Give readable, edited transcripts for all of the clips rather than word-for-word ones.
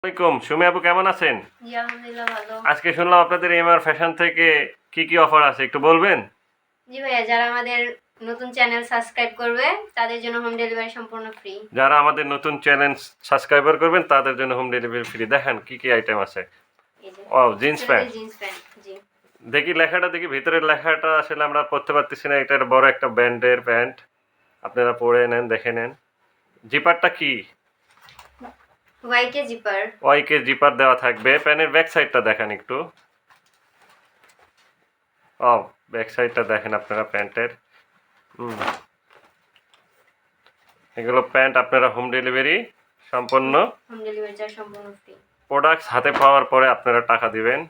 আসসালামাইকুম সুমি আপু, কেমন আছেন? জি আলহামদুলিল্লাহ ভালো। আজকে শুনলাম আপনাদের এমআর ফ্যাশন থেকে কি অফার আছে একটু বলবেন? জি ভাইয়া, যারা আমাদের নতুন চ্যানেল সাবস্ক্রাইব করবে তাদের জন্য হোম ডেলিভারি সম্পূর্ণ ফ্রি। যারা আমাদের নতুন চ্যানেল সাবস্ক্রাইবার করবেন তাদের জন্য হোম ডেলিভারি ফ্রি। দেখেন কি আইটেম আছে। এই যে wow, jeans pant. Jeans pant. জি দেখি লেখাটা, দেখি ভিতরের লেখাটা আসলে আমরা পড়তে পারতেছি না। এটা বড় একটা ব্র্যান্ডের প্যান্ট, আপনারা পরে নেন, দেখে নেন। জিপারটা কি? ওয়াইকে জিপার। ওয়াইকে জিপার দেওয়া থাকবে। প্যান্টের ব্যাক সাইডটা দেখেন একটু। ও, ব্যাক সাইডটা দেখেন আপনারা প্যান্টের। এগুলো প্যান্ট আপনারা হোম ডেলিভারি সম্পূর্ণ। হোম ডেলিভারি চার্জ সম্পূর্ণ ফ্রি। প্রোডাক্টস হাতে পাওয়ার পরে আপনারা টাকা দিবেন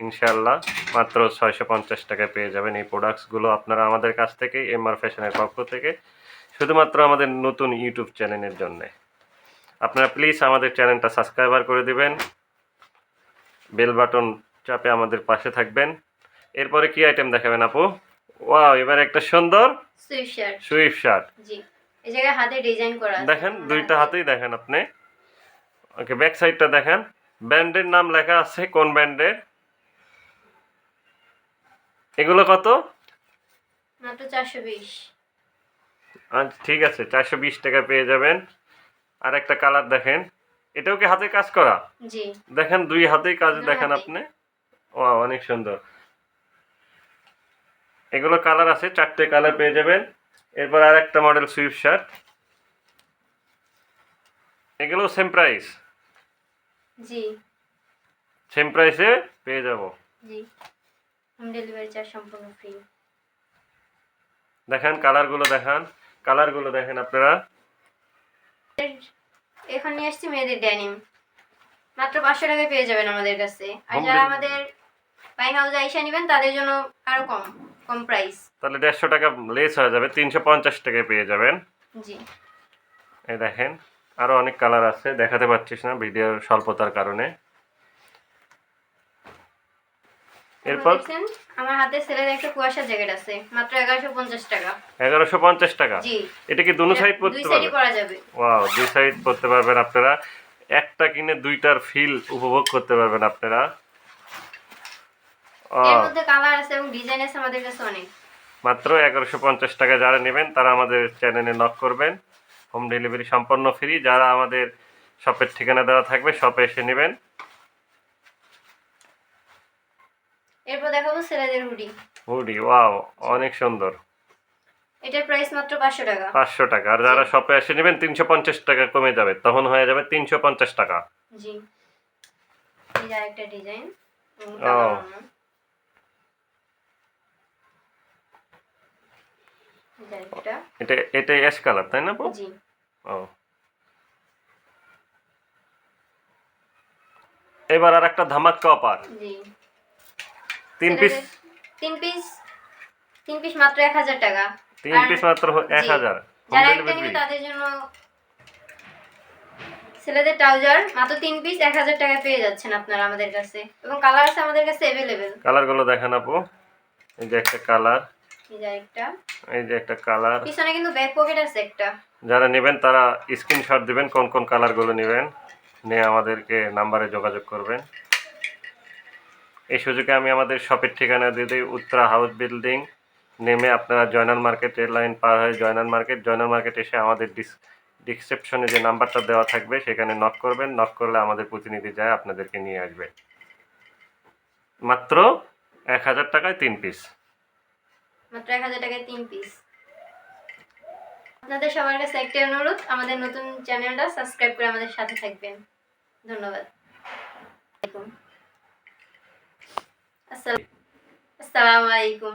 ইনশাআল্লাহ। মাত্র 650 টাকায় পেয়ে যাবেন এই প্রোডাক্টসগুলো আপনারা আমাদের কাছ থেকে, এমআর ফ্যাশনের পক্ষ থেকে, শুধুমাত্র আমাদের নতুন ইউটিউব চ্যানেলের জন্য। আপনারা প্লিজ আমাদের চ্যানেলটা সাবস্ক্রাইবার করে দিবেন, বেল বাটন চাপে আমাদের পাশে থাকবেন। এরপরে কি আইটেম দেখাবেন আপু? ওয়াও, এবার একটা সুন্দর সুইফট শার্ট। জি, এই জায়গায় হাতে ডিজাইন করা আছে। দেখেন, দুইটা হাতেই দেখেন আপনি। ওকে, ব্যাক সাইডটা দেখেন। ব্র্যান্ডের নাম লেখা আছে, কোন ব্র্যান্ডের? এগুলো কত? মাত্র 420। আচ্ছা ঠিক আছে, 420 টাকা পেয়ে যাবেন। আর একটা কালার দেখেন, এটাও কি হাতে কাজ করা? জি, দেখেন দুই হাতেই কাজ দেখেন হাতেই। আপনি। ওয়াও, অনেক সুন্দর। এগুলো কালার আছে, 4টে কালার পেয়ে যাবেন। এরপর আর একটা মডেল সুইফট শার্ট, এগুলো সেম প্রাইস। জি সেম প্রাইসে পেয়ে যাব। জি, হোম ডেলিভারি চার্জ সম্পূর্ণ ফ্রি। দেখেন কালারগুলো দেখেন আপনারা। এখন নিয়ে আসছি মেয়েদের ড্যানিম, মাত্র 500 টাকায় পেয়ে যাবেন আমাদের কাছে। আর যারা আমাদের বাইং হাউসে আইসা নেবেন তাদের জন্য আরো কম প্রাইস। তাহলে 150 টাকা লেস হয়ে যাবে, 350 টাকায় পেয়ে যাবেন। জি, এই দেখেন, আরো অনেক কালার আছে, দেখাতে পারছিস না ভিডিওর স্বল্পতার কারণে। এরপর আমার হাতে ছেলেদের একটা কুয়াশা জ্যাকেট আছে, মাত্র 1150 টাকা। 1150 টাকা? জি, এটা কি দুই সাইড পড়তে দুই সাইডই পরা যাবে। ওয়াও, দুই সাইড পড়তে পারবেন আপনারা। একটা কিনে দুইটার ফিল উপভোগ করতে পারবেন আপনারা। এর মধ্যে কালার আছে এবং ডিজাইন আছে আমাদের কাছে অনেক। মাত্র 1150 টাকা। যারা নেবেন তারা আমাদের চ্যানেলে নক করবেন। হোম ডেলিভারি সম্পূর্ণ ফ্রি। যারা আমাদের শপের ঠিকানা দেওয়া থাকবে, শপে এসে নেবেন। এরপর দেখাবো ছেলেদের হুডি। ওয়াও, অনেক সুন্দর। এটার প্রাইস মাত্র 500 টাকা। 500 টাকা। আর যারা শপে এসে নেবেন 350 টাকা কমে যাবে, তখন হয়ে যাবে 350 টাকা। জি, এই যে আরেকটা ডিজাইন। এটা অ্যাশ কালার, তাই না? জি, ও, এবার আর একটা ধামাক্কা অফার। জি, তিন পিস মাত্র 1000 টাকা। 3 পিস মাত্র 1000। যারা একটা নেবে তাদের জন্য ছেলেদের ট্রাউজার মাত্র 3 পিস 1000 টাকায় পেয়ে যাচ্ছেন আপনারা আমাদের কাছে, এবং কালার আছে আমাদের কাছে अवेलेबल। কালারগুলো দেখেন আপু। এই যে একটা কালার, এই যে একটা কালার। পিছনে কিন্তু ব্যাক পকেট আছে একটা। যারা নেবেন তারা স্ক্রিনশট দিবেন কোন কোন কালারগুলো নেবেন, নিয়ে আমাদেরকে নাম্বারে যোগাযোগ করবেন। এই সুযোগে আমি আমাদের শপের ঠিকানা দিয়ে দিই, উত্তরা হাউস বিল্ডিং। নেমে আপনারা জয়নাল মার্কেট রেল লাইন পার হয়ে জয়নাল মার্কেট এসে আমাদের ডিসক্রিপশনে যে নাম্বারটা দেওয়া থাকবে সেখানে নক করবেন। নক করলে আমাদের প্রতিনিধি যায় আপনাদেরকে নিয়ে আসবে। মাত্র 1000 টাকায় 3 পিস। মাত্র 1000 টাকায় 3 পিস। আপনাদের সবার কাছে একটা অনুরোধ, আমাদের নতুন চ্যানেলটা সাবস্ক্রাইব করে আমাদের সাথে থাকবেন। ধন্যবাদ। আসসালামু আলাইকুম।